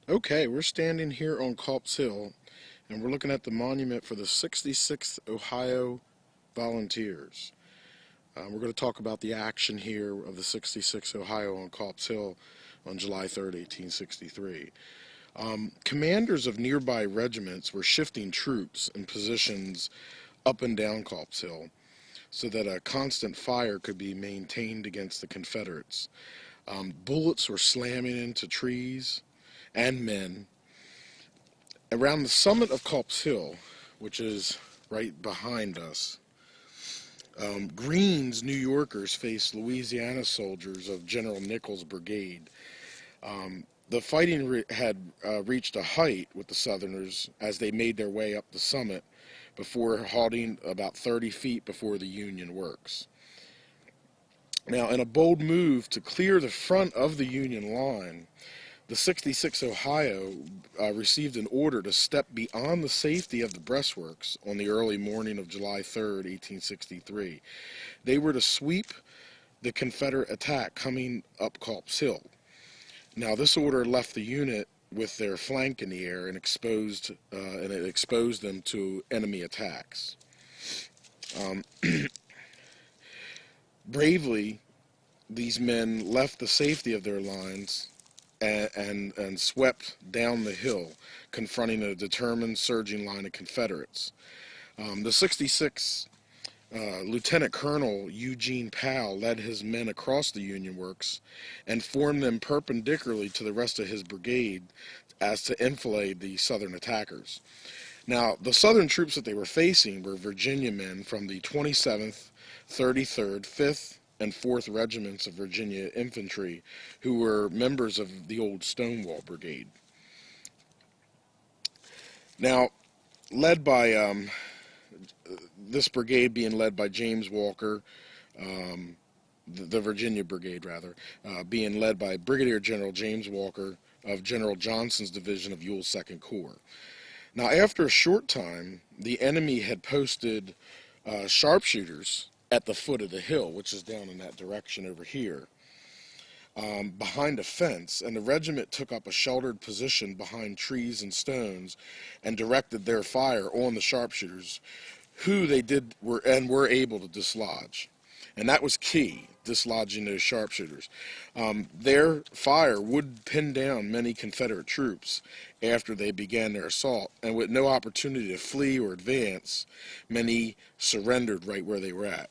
Okay, we're standing here on Culp's Hill, and we're looking at the monument for the 66th Ohio Volunteers. We're going to talk about the action here of the 66th Ohio on Culp's Hill on July 3rd, 1863. Commanders of nearby regiments were shifting troops and positions up and down Culp's Hill so that a constant fire could be maintained against the Confederates. Bullets were slamming into trees and men. Around the summit of Culp's Hill, which is right behind us, Greene's New Yorkers faced Louisiana soldiers of General Nichols' brigade. The fighting had reached a height with the Southerners as they made their way up the summit before halting about 30 feet before the Union works. Now, in a bold move to clear the front of the Union line, the 66th Ohio received an order to step beyond the safety of the breastworks on the early morning of July 3rd, 1863. They were to sweep the Confederate attack coming up Culp's Hill. Now, this order left the unit with their flank in the air and it exposed them to enemy attacks. Bravely, these men left the safety of their lines and swept down the hill, confronting a determined surging line of Confederates. The 66th Lieutenant Colonel Eugene Powell led his men across the Union works and formed them perpendicularly to the rest of his brigade as to enfilade the Southern attackers. Now, the Southern troops that they were facing were Virginia men from the 27th, 33rd, 5th, and 4th Regiments of Virginia Infantry, who were members of the old Stonewall Brigade. Now, led by this brigade being led by James Walker, the Virginia Brigade rather, being led by Brigadier General James Walker of General Johnston's division of Ewell's Second Corps. Now, after a short time, the enemy had posted sharpshooters at the foot of the hill, which is down in that direction over here, behind a fence, and the regiment took up a sheltered position behind trees and stones and directed their fire on the sharpshooters, who they were able to dislodge. And that was key, dislodging those sharpshooters. Their fire would pin down many Confederate troops after they began their assault, and with no opportunity to flee or advance, many surrendered right where they were at.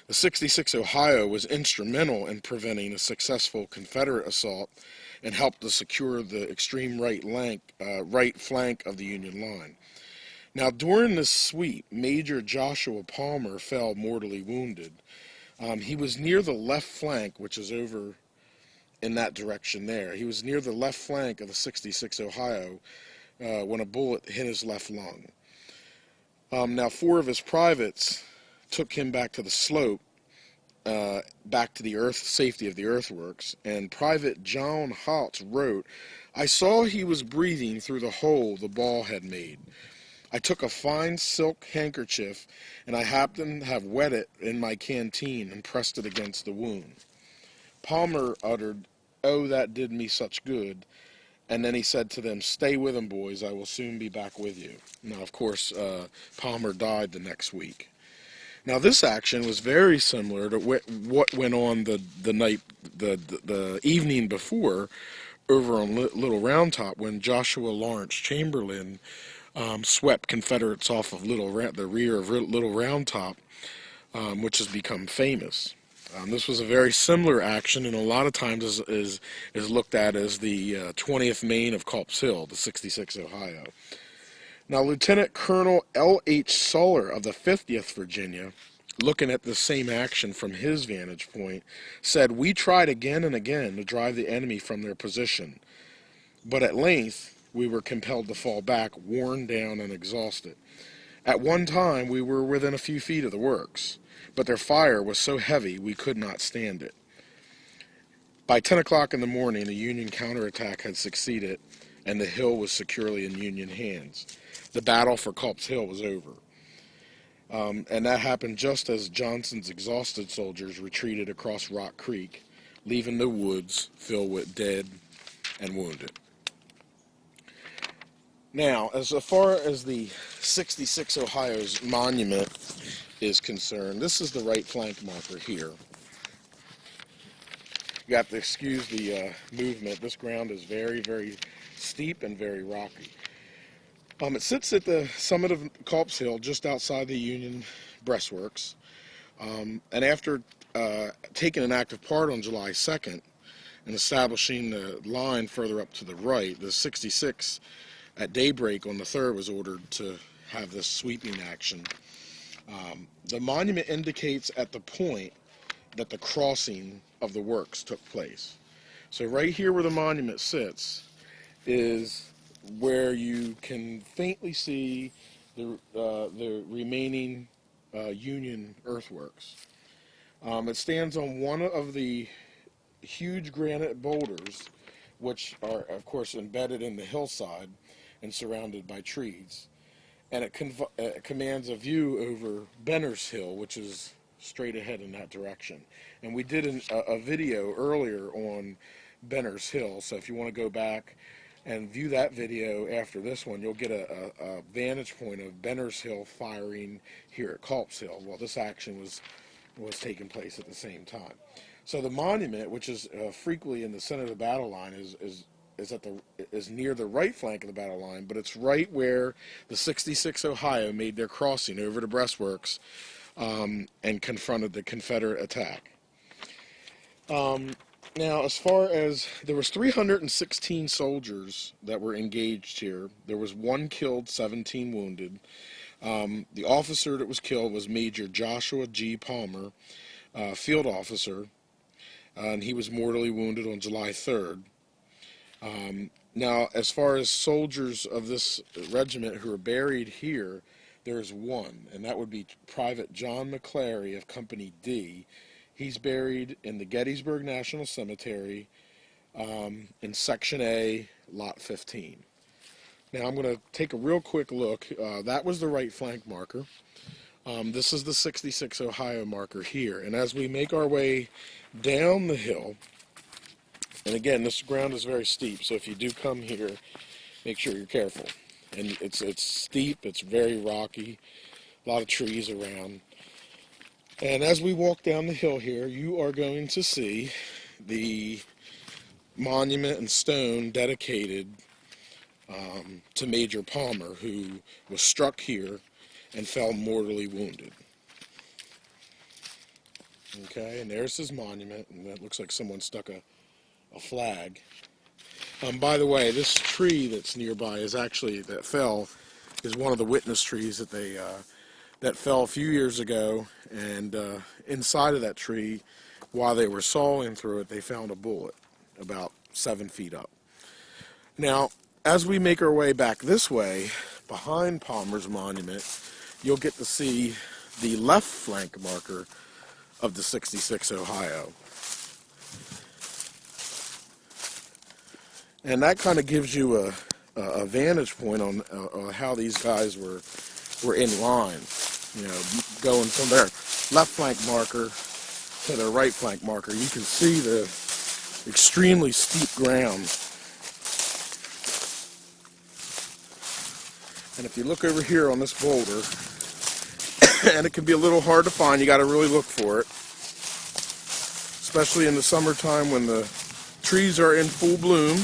The 66th Ohio was instrumental in preventing a successful Confederate assault and helped to secure the extreme right flank of the Union line. Now, during this sweep, Major Joshua Palmer fell mortally wounded. He was near the left flank, which is over in that direction there. He was near the left flank of the 66th Ohio when a bullet hit his left lung. Now, 4 of his privates took him back to the slope, back to the safety of the earthworks, and Private John Holtz wrote, "I saw he was breathing through the hole the ball had made. I took a fine silk handkerchief, and I happened to have wet it in my canteen and pressed it against the wound." Palmer uttered, "Oh, that did me such good," and then he said to them, "Stay with him, boys, I will soon be back with you." Now, of course, Palmer died the next week. Now, this action was very similar to what went on the evening before over on Little Round Top when Joshua Lawrence Chamberlain swept Confederates off of the rear of Little Round Top, which has become famous. This was a very similar action, and a lot of times is looked at as the 20th Maine of Culp's Hill, the 66th Ohio. Now, Lieutenant Colonel L.H. Suller of the 50th Virginia, looking at the same action from his vantage point, said, "We tried again and again to drive the enemy from their position, but at length we were compelled to fall back, worn down and exhausted. At one time we were within a few feet of the works, but their fire was so heavy we could not stand it." By 10 o'clock in the morning, the Union counterattack had succeeded, and the hill was securely in Union hands. The battle for Culp's Hill was over. And that happened just as Johnston's exhausted soldiers retreated across Rock Creek, leaving the woods filled with dead and wounded. Now, as far as the 66 Ohio's monument is concerned, this is the right flank marker here. You have to excuse the movement. This ground is very, very steep and very rocky. It sits at the summit of Culp's Hill, just outside the Union breastworks. And after taking an active part on July 2nd and establishing the line further up to the right, the 66 at daybreak on the 3rd was ordered to have this sweeping action. The monument indicates at the point that the crossing of the works took place. So right here where the monument sits is where you can faintly see the remaining Union earthworks. It stands on one of the huge granite boulders, which are, of course, embedded in the hillside and surrounded by trees. And it commands a view over Benner's Hill, which is straight ahead in that direction. And we did a video earlier on Benner's Hill, so if you want to go back and view that video after this one, you'll get a vantage point of Benner's Hill firing here at Culp's Hill. Well, this action was taking place at the same time. So the monument, which is frequently in the center of the battle line, is near the right flank of the battle line, but it's right where the 66 Ohio made their crossing over the breastworks and confronted the Confederate attack. Now, as far as there was 316 soldiers that were engaged here. There was 1 killed, 17 wounded. The officer that was killed was Major Joshua G. Palmer, field officer, and he was mortally wounded on July 3rd. Now, as far as soldiers of this regiment who are buried here, there's one, and that would be Private John McClary of Company D. He's buried in the Gettysburg National Cemetery in Section A, Lot 15. Now, I'm going to take a real quick look. That was the right flank marker. This is the 66 Ohio marker here. And as we make our way down the hill, and again, this ground is very steep, so if you do come here, make sure you're careful. And it's steep, it's very rocky, a lot of trees around. And as we walk down the hill here, you are going to see the monument and stone dedicated to Major Palmer, who was struck here and fell mortally wounded. Okay, and there's his monument, and that looks like someone stuck a flag. By the way, this tree that's nearby that fell is one of the witness trees that fell a few years ago, and inside of that tree, while they were sawing through it, they found a bullet about 7 feet up. Now, as we make our way back this way, behind Palmer's monument, you'll get to see the left flank marker of the 66 Ohio. And that kind of gives you a vantage point on how these guys were in line. You know, going from their left flank marker to their right flank marker, you can see the extremely steep ground. And if you look over here on this boulder, and it can be a little hard to find, you got to really look for it, especially in the summertime when the trees are in full bloom.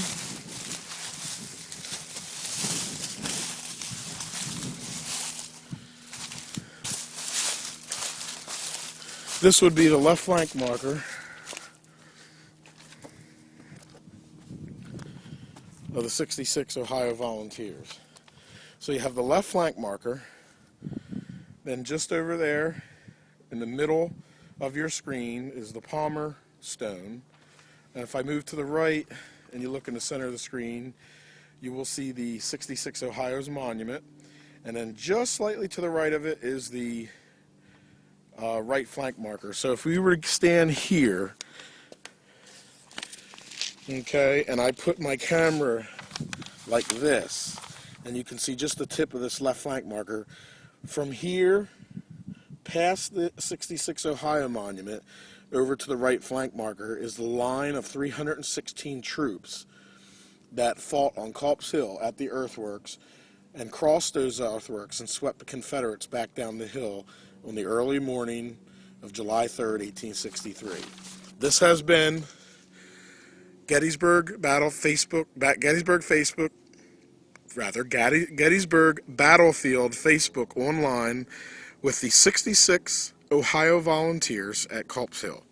This would be the left flank marker of the 66 Ohio Volunteers. So you have the left flank marker, then just over there in the middle of your screen is the Palmer stone. And if I move to the right and you look in the center of the screen, you will see the 66 Ohio's monument. And then just slightly to the right of it is the right flank marker. So if we were to stand here, okay, and I put my camera like this, and you can see just the tip of this left flank marker. From here, past the 66 Ohio monument, over to the right flank marker is the line of 316 troops that fought on Culp's Hill at the earthworks and crossed those earthworks and swept the Confederates back down the hill on the early morning of July 3rd, 1863. This has been Gettysburg Battlefield Facebook online with the 66 Ohio Volunteers at Culp's Hill.